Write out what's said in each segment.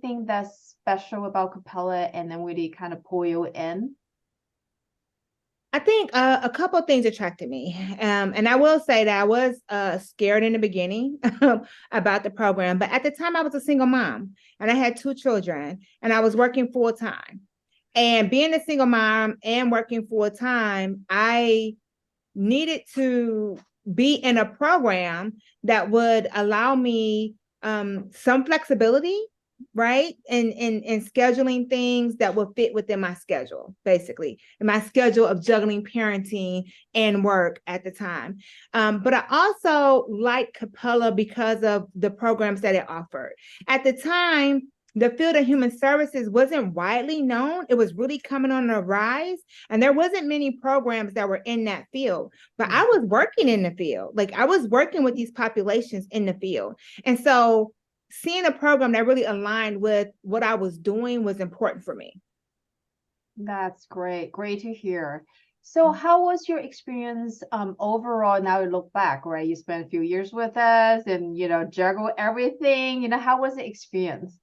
anything that's special about Capella and then really kind of pull you in? I think a couple of things attracted me. And I will say that I was scared in the beginning about the program, but at the time I was a single mom and I had two children and I was working full time. And being a single mom and working full time, I needed to be in a program that would allow me some flexibility, right? And scheduling things that would fit within my schedule, basically, and my schedule of juggling parenting and work at the time. But I also liked Capella because of the programs that it offered. At the time, the field of human services wasn't widely known. It was really coming on the rise, and there wasn't many programs that were in that field. But I was working in the field. Like I was working with these populations in the field. And so seeing a program that really aligned with what I was doing was important for me. That's great. Great to hear. So how was your experience overall now you look back, right? You spent a few years with us and juggle everything. How was the experience?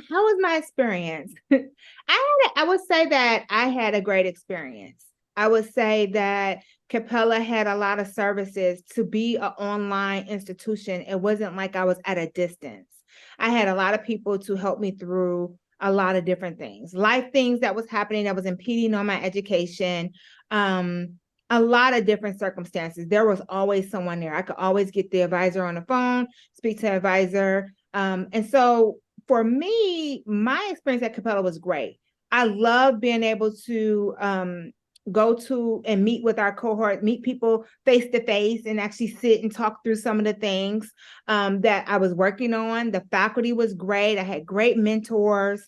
How was my experience? I would say that I had a great experience. I would say that Capella had a lot of services to be an online institution. It wasn't like I was at a distance. I had a lot of people to help me through a lot of different things, life things that was happening that was impeding on my education. A lot of different circumstances. There was always someone there. I could always get the advisor on the phone, speak to an advisor. And so for me, my experience at Capella was great. I love being able to go to and meet with our cohort, meet people face to face, and actually sit and talk through some of the things that I was working on. The faculty was great. I had great mentors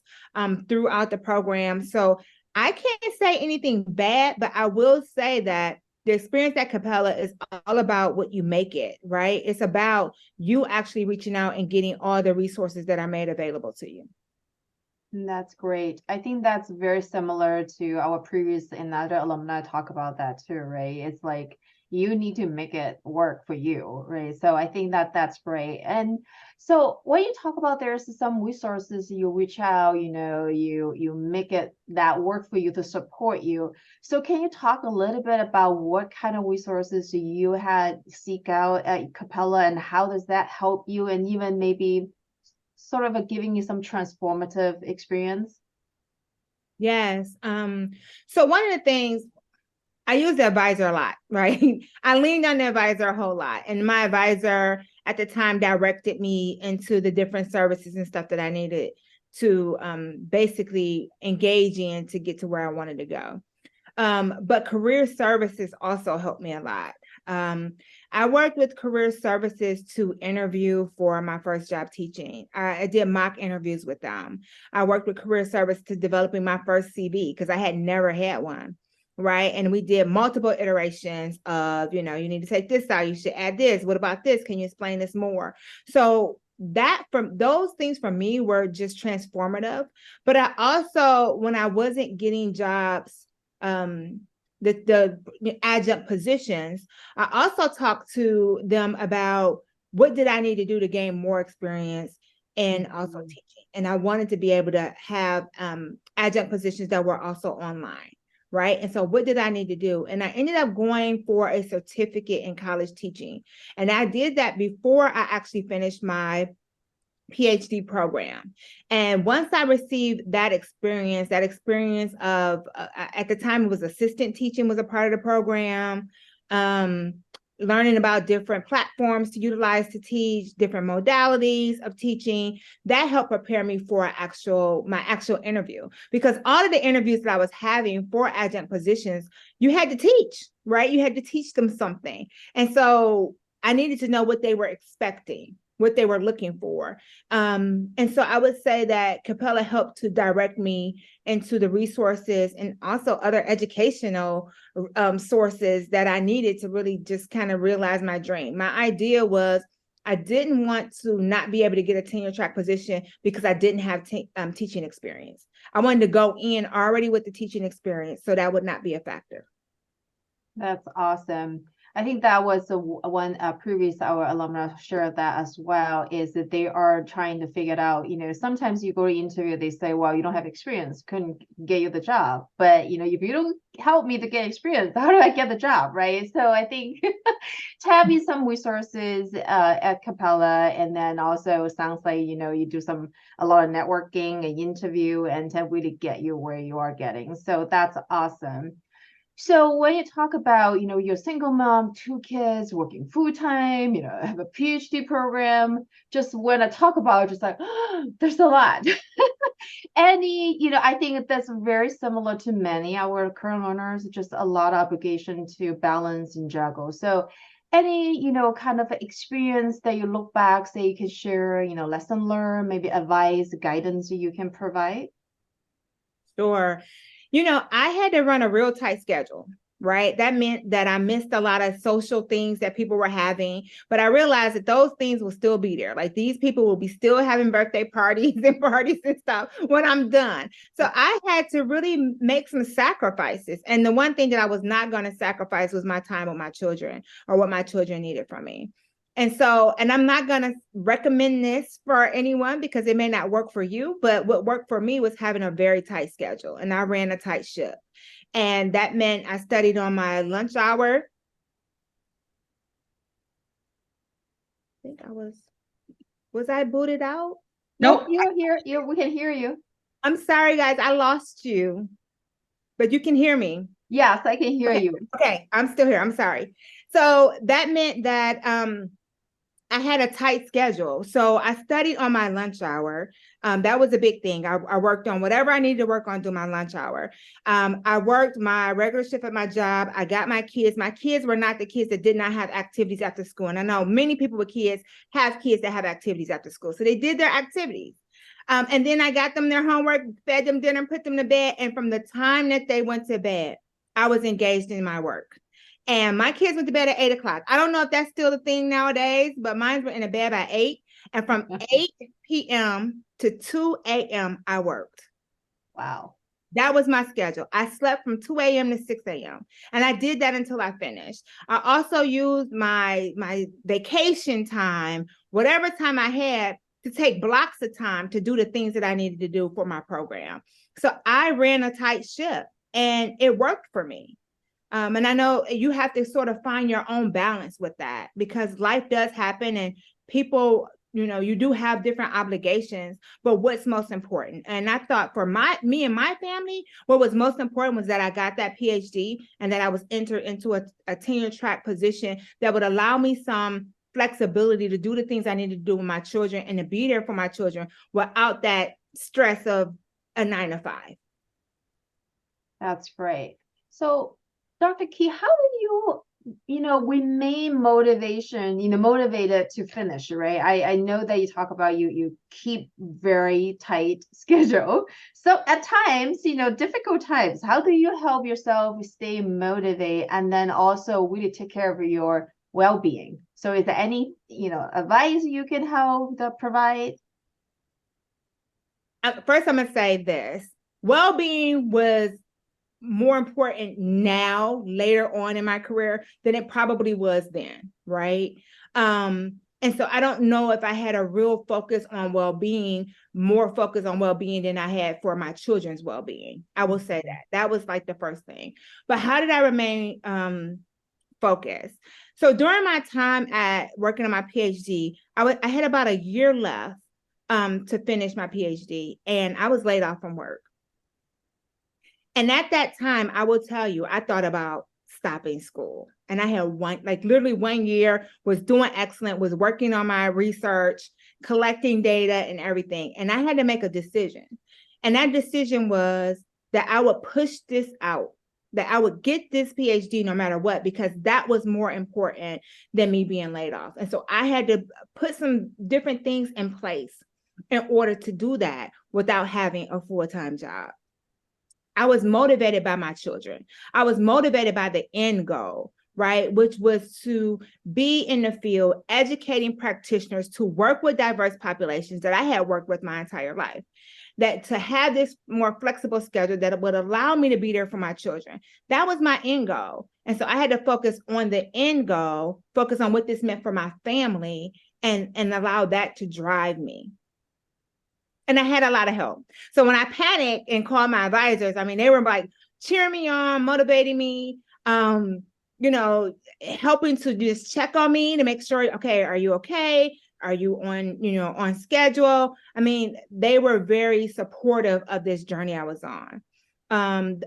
throughout the program. So I can't say anything bad, but I will say that the experience at Capella is all about what you make it, right? It's about you actually reaching out and getting all the resources that are made available to you. That's great. I think that's very similar to our previous and other alumni talk about that too, right? It's like you need to make it work for you, right? So I think that that's great. And so when you talk about there's some resources you reach out, you make it that work for you to support you. So can you talk a little bit about what kind of resources you had seek out at Capella and how does that help you and even maybe sort of giving you some transformative experience? Yes. So one of the things I use the advisor a lot, right? I leaned on the advisor a whole lot. And my advisor at the time directed me into the different services and stuff that I needed to basically engage in to get to where I wanted to go. But career services also helped me a lot. I worked with career services to interview for my first job teaching. I did mock interviews with them. I worked with career service to developing my first CV because I had never had one. Right. And we did multiple iterations of, you need to take this out. You should add this. What about this? Can you explain this more? So that from those things for me were just transformative. But I also, when I wasn't getting jobs, the adjunct positions, I also talked to them about what did I need to do to gain more experience and also Mhm. teaching. And I wanted to be able to have adjunct positions that were also online. Right. And so what did I need to do? And I ended up going for a certificate in college teaching. And I did that before I actually finished my PhD program. And once I received that experience of, at the time, it was assistant teaching was a part of the program, learning about different platforms to utilize to teach, different modalities of teaching, that helped prepare me for my actual interview. Because all of the interviews that I was having for adjunct positions, you had to teach, right? You had to teach them something. And so I needed to know what they were expecting, what they were looking for. And so I would say that Capella helped to direct me into the resources and also other educational sources that I needed to really just kind of realize my dream. My idea was I didn't want to not be able to get a tenure track position because I didn't have teaching experience. I wanted to go in already with the teaching experience, so that would not be a factor. That's awesome. I think that was the one previous our alumni shared that as well, is that they are trying to figure it out. Sometimes you go to interview, they say, well, you don't have experience, couldn't get you the job. But if you don't help me to get experience, how do I get the job? Right. So I think having some resources at Capella, and then also it sounds like, you do a lot of networking and interview and to really get you where you are getting. So that's awesome. So when you talk about, you're a single mom, two kids, working full time, have a PhD program, just when I talk about it, just like, there's a lot. I think that's very similar to many our current learners, just a lot of obligation to balance and juggle. So any, kind of experience that you look back, say you can share, lesson learned, maybe advice, guidance you can provide? Sure. I had to run a real tight schedule, right? That meant that I missed a lot of social things that people were having, but I realized that those things will still be there. Like these people will be still having birthday parties and parties and stuff when I'm done. So I had to really make some sacrifices. And the one thing that I was not going to sacrifice was my time with my children or what my children needed from me. And I'm not going to recommend this for anyone because it may not work for you, but what worked for me was having a very tight schedule, and I ran a tight ship. And that meant I studied on my lunch hour. I think was I booted out? Nope, you're here. We can hear you. I'm sorry, guys, I lost you, but you can hear me. Yes, I can hear you. Okay, I'm still here. I'm sorry. So that meant that I had a tight schedule. So I studied on my lunch hour. That was a big thing. I worked on whatever I needed to work on during my lunch hour. I worked my regular shift at my job. I got my kids. My kids were not the kids that did not have activities after school. And I know many people with kids have kids that have activities after school. So they did their activities. And then I got them their homework, fed them dinner, put them to bed. And from the time that they went to bed, I was engaged in my work. And my kids went to bed at 8 o'clock. I don't know if that's still the thing nowadays, but mine were in the bed by 8. And from 8 p.m. to 2 a.m., I worked. Wow. That was my schedule. I slept from 2 a.m. to 6 a.m. And I did that until I finished. I also used my vacation time, whatever time I had, to take blocks of time to do the things that I needed to do for my program. So I ran a tight ship and it worked for me. And I know you have to sort of find your own balance with that because life does happen and people, you do have different obligations, but what's most important? And I thought for me and my family, what was most important was that I got that PhD and that I was entered into a tenure track position that would allow me some flexibility to do the things I need to do with my children and to be there for my children without that stress of a 9 to 5. That's great. So Dr. Key, how do remain motivated to finish, right? I know that you talk about you keep very tight schedule. So at times, difficult times, how do you help yourself stay motivated and then also really take care of your well-being? So is there any, advice you can help to provide? First, I'm going to say this. Well-being was more important now, later on in my career, than it probably was then, right? And so I don't know if I had a real focus on well-being, more focus on well-being than I had for my children's well-being. I will say that. That was like the first thing. But how did I remain focused? So during my time at working on my PhD, I had about a year left to finish my PhD, and I was laid off from work. And at that time, I will tell you, I thought about stopping school. And I had literally 1 year, was doing excellent, was working on my research, collecting data and everything. And I had to make a decision. And that decision was that I would push this out, that I would get this PhD no matter what, because that was more important than me being laid off. And so I had to put some different things in place in order to do that without having a full-time job. I was motivated by my children. I was motivated by the end goal, right? Which was to be in the field, educating practitioners to work with diverse populations that I had worked with my entire life. That to have this more flexible schedule that would allow me to be there for my children. That was my end goal. And so I had to focus on the end goal, focus on what this meant for my family, and allow that to drive me. And I had a lot of help. So when I panicked and called my advisors, I mean, they were like cheering me on, motivating me, you know, helping to just check on me to make sure, okay, are you okay? Are you on, on schedule? I mean, they were very supportive of this journey I was on.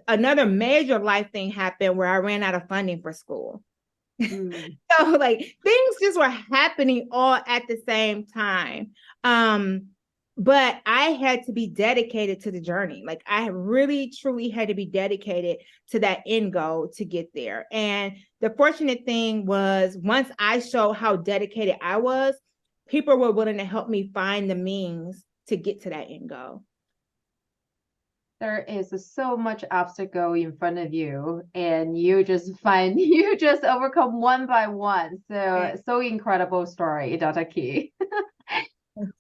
Another major life thing happened where I ran out of funding for school. So like things just were happening all at the same time. But I had to be dedicated to the journey. Like I really, truly had to be dedicated to that end goal to get there. And the fortunate thing was once I showed how dedicated I was, people were willing to help me find the means to get to that end goal. There is so much obstacle in front of you, and you just find you just overcome one by one. So incredible story, Dr. Key.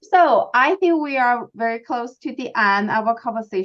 So I think we are very close to the end of our conversation.